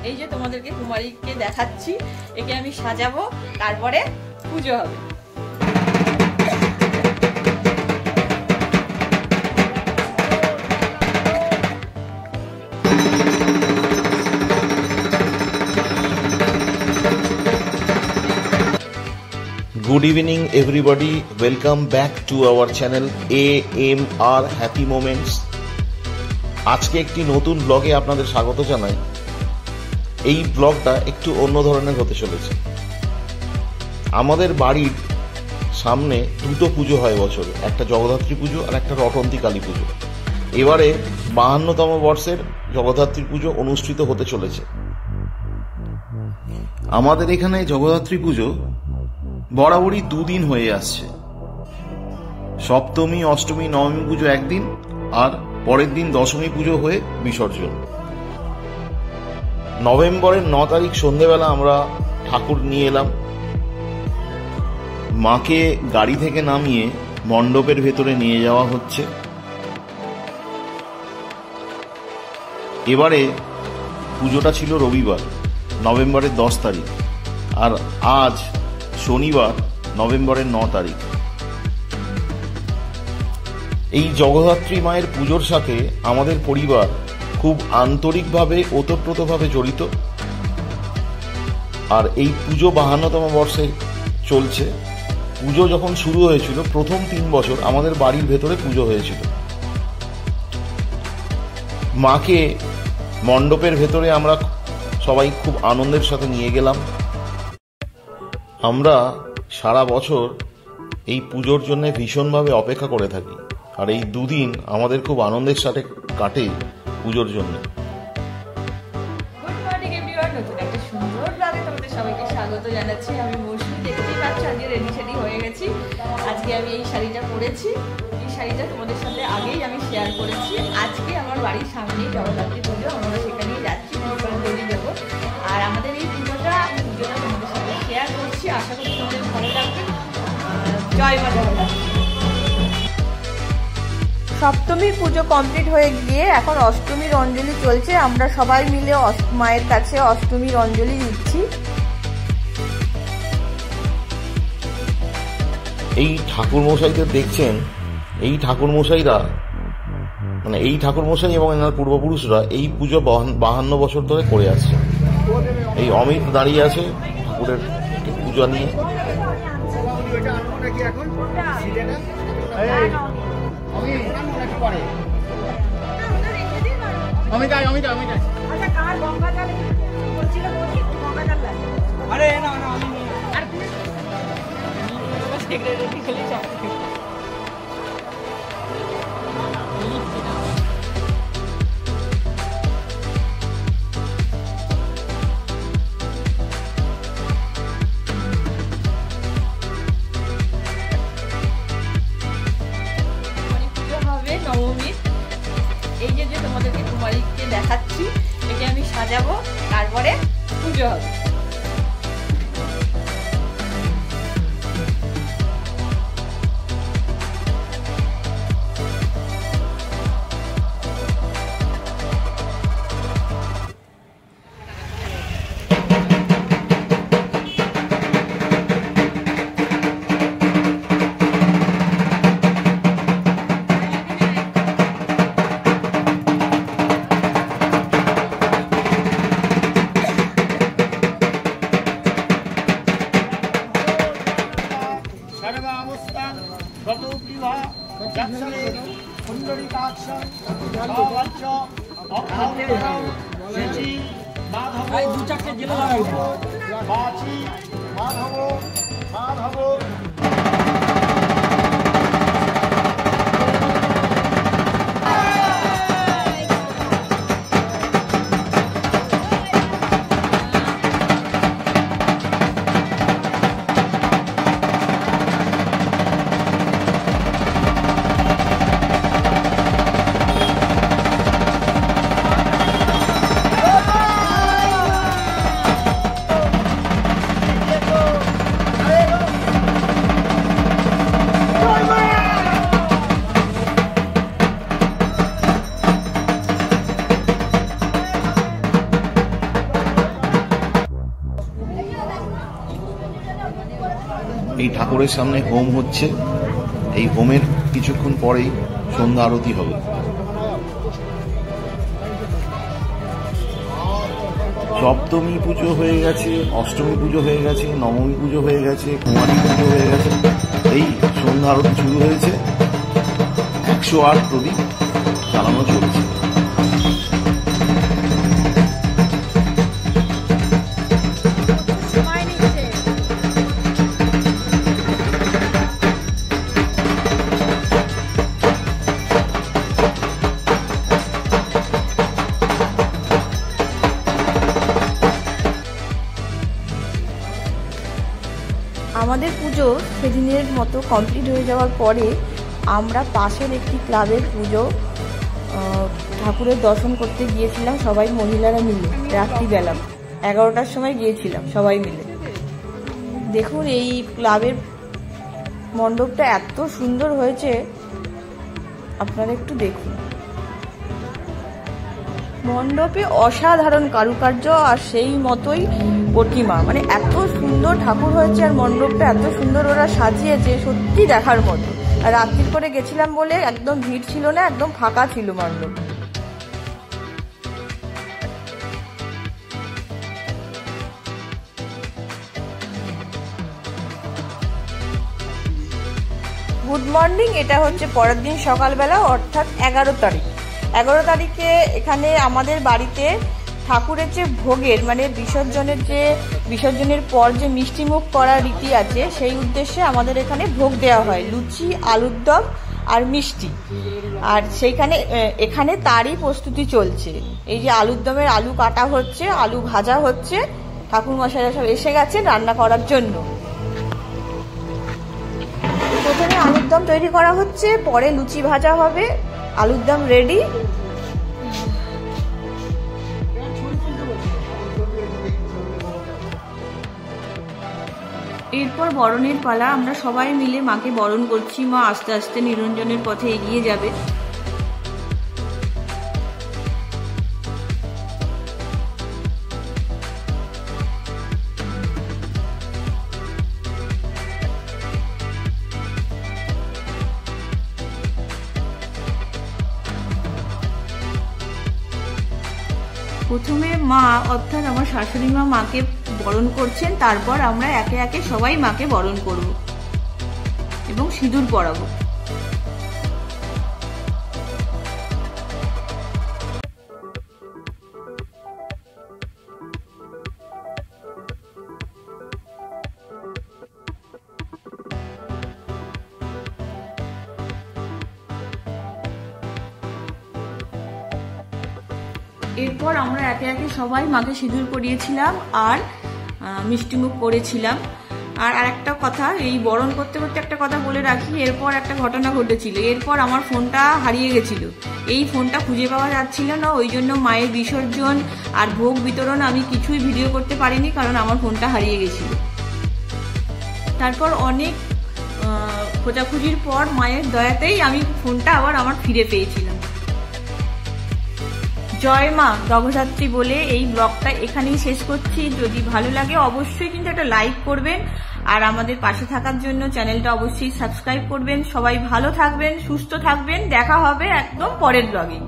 এই যে তোমাদেরকে কুমারীকে দেখাচ্ছি, একে আমি সাজাবো, তারপরে পুজো হবে। Good evening everybody, welcome back to our channel AMR Happy Moments। আজকে একটি নতুন ব্লগে আপনাদের স্বাগত জানাই। এই ব্লগটা একটু অন্য ধরনের হতে চলেছে। আমাদের বাড়ির সামনে দুটো পুজো হয় বছরে, একটা জগদ্ধাত্রী পুজো আর একটা রটন্তী কালী পুজো। এবারে 52তম বর্ষের জগদ্ধাত্রী পুজো অনুষ্ঠিত হতে চলেছে। আমাদের এখানে জগদ্ধাত্রী পুজো বরাবরই দুদিন হয়ে আসছে। সপ্তমী, অষ্টমী, নবমী পুজো একদিন, আর পরের দিন দশমী পুজো হয়ে বিসর্জন। নভেম্বরের 9 তারিখ সন্ধেবেলা আমরা ঠাকুর নিয়ে এলাম। মাকে গাড়ি থেকে নামিয়ে মণ্ডপের ভেতরে নিয়ে যাওয়া হচ্ছে। এবারে পুজোটা ছিল রবিবার, নভেম্বরের 10 তারিখ, আর আজ শনিবার, নভেম্বরের 9 তারিখ। এই জগদ্ধাত্রী মায়ের পুজোর সাথে আমাদের পরিবার খুব আন্তরিকভাবে, ওতপ্রোতভাবে জড়িত। আর এই পুজো 52তম বর্ষে চলছে। পুজো যখন শুরু হয়েছিল, প্রথম 3 বছর আমাদের বাড়ির ভেতরে পুজো হয়েছিল। মাকে মণ্ডপের ভেতরে আমরা সবাই খুব আনন্দের সাথে নিয়ে গেলাম। আমরা সারা বছর এই পুজোর জন্য ভীষণভাবে অপেক্ষা করে থাকি, আর এই দুদিন আমাদের খুব আনন্দের সাথে কাটে পুজোর জন্য। গুড মর্নিং এভরিওয়ান, নতুন একটা সুন্দর ব্লগে তোমাদের সবাইকে স্বাগত জানাচ্ছি। আমি মৌসুমী, দেখতেই পাচ্ছ আজকে রেডি হয়ে গেছি। আজকে আমি এই শাড়িটা পরেছি। এই শাড়িটা তোমাদের সাথে আগেই আমি শেয়ার করেছি। আজকে আমার বাড়ির সামনেই জগদ্ধাত্রী পুজো, আমরা সেখানেই যাচ্ছি, পুজোটা দেবো। আর আমাদের এই পুজোটা তোমাদের সাথে শেয়ার করছি। আশা করি তোমাদের ভালো লাগবে। জয় মা জগদ্ধাত্রী। সপ্তমীর পুজো কমপ্লিট হয়ে গিয়ে এখন অষ্টমীর অঞ্জলি চলছে। আমরা সবাই মিলে মায়ের কাছে অষ্টমীর অঞ্জলি দিচ্ছি। এই ঠাকুর মশাইদের দেখছেন, এই ঠাকুর মশাইরা, মানে এই ঠাকুর মশাই এবং এনার পূর্বপুরুষরা এই পুজো 52 বছর ধরে করে আসছে। এই অমিত দাঁড়িয়ে আছে ঠাকুরের পূজা নিয়ে। নবমীর এই যে তোমাদেরকে কুমারীকে দেখাচ্ছি, একে আমি সাজাবো, তারপরে পুজো হবে। দু চারটে জেলা মাধব ঠাকুরের সামনে হোম হচ্ছে। এই হোমের কিছুক্ষণ পরেই সন্ধ্যা আরতি হবে। সপ্তমী পুজো হয়ে গেছে, অষ্টমী পুজো হয়ে গেছে, নবমী পুজো হয়ে গেছে, কুমারী পুজো হয়ে গেছে। এই সন্ধ্যা আরতি শুরু হয়েছে। 108 প্রদীপ জ্বালানো চলছে। আমাদের পুজো সেদিনের মতো কমপ্লিট হয়ে যাওয়ার পরে আমরা পাশের একটি ক্লাবের পুজো ঠাকুরের দর্শন করতে গিয়েছিলাম সবাই মহিলারা মিলে। রাত্রিবেলা 11টার সময় গিয়েছিলাম সবাই মিলে। দেখুন এই ক্লাবের মণ্ডপটা এত সুন্দর হয়েছে, আপনারা একটু দেখুন। মণ্ডপে অসাধারণ কারুকার্য আর সেই মতোই প্রতিমা, মানে এত সুন্দর ঠাকুর হয়েছে আর মণ্ডপটা এত সুন্দর ওরা সাজিয়েছে, সত্যি দেখার মতো। আর রাত্রির করে গেছিলাম বলে একদম ভিড় ছিল না, একদম ফাঁকা ছিল মণ্ডপ। Good morning. এটা হচ্ছে পরের দিন সকালবেলা, অর্থাৎ 11 তারিখ। 11 তারিখে এখানে আমাদের বাড়িতে ঠাকুরের যে ভোগের মানে বিসর্জনের পর যে মিষ্টিমুখ করার রীতি আছে, সেই উদ্দেশ্যে আমাদের এখানে ভোগ দেওয়া হয় লুচি, আলুর দম আর মিষ্টি। আর সেইখানে এখানে তারই প্রস্তুতি চলছে। এই যে আলুর দমের আলু কাটা হচ্ছে, আলু ভাজা হচ্ছে, ঠাকুর মশাইরা সব এসে গেছে রান্না করার জন্য। প্রথমে আলুর দম তৈরি করা হচ্ছে, পরে লুচি ভাজা হবে। আলুর দম রেডি। এরপর বরণের পালা। আমরা সবাই মিলে মাকে বরণ করছি। মা আস্তে আস্তে নিরঞ্জনের পথে এগিয়ে যাবে। প্রথমে মা অর্থাৎ আমার শাশুড়ি মা মাকে বরণ করছেন, তারপর আমরা একে একে সবাই মাকে বরণ করব এবং সিঁদুর পরাবো। এরপর আমরা একে একে সবাই মাকে সিঁদুর পরিয়েছিলাম আর মিষ্টিমুখ করেছিলাম। আর একটা কথা, এই বরণ করতে করতে একটা কথা বলে রাখি, এরপর একটা ঘটনা ঘটেছিল। এরপর আমার ফোনটা হারিয়ে গেছিল। এই ফোনটা খুঁজে পাওয়া যাচ্ছিল না, ওই জন্য মায়ের বিসর্জন আর ভোগ বিতরণ আমি কিছুই ভিডিও করতে পারিনি, কারণ আমার ফোনটা হারিয়ে গেছিল। তারপর অনেক খোঁজাখুঁজির পর মায়ের দয়াতেই আমি ফোনটা আবার আমার ফিরে পেয়েছিলাম। জয় মা জগদ্ধাত্রী বলে এই ব্লগটা এখানেই শেষ করছি। যদি ভালো লাগে অবশ্যই কিন্তু একটা লাইক করবেন, আর আমাদের পাশে থাকার জন্য চ্যানেলটা অবশ্যই সাবস্ক্রাইব করবেন। সবাই ভালো থাকবেন, সুস্থ থাকবেন। দেখা হবে একদম পরের ব্লগে।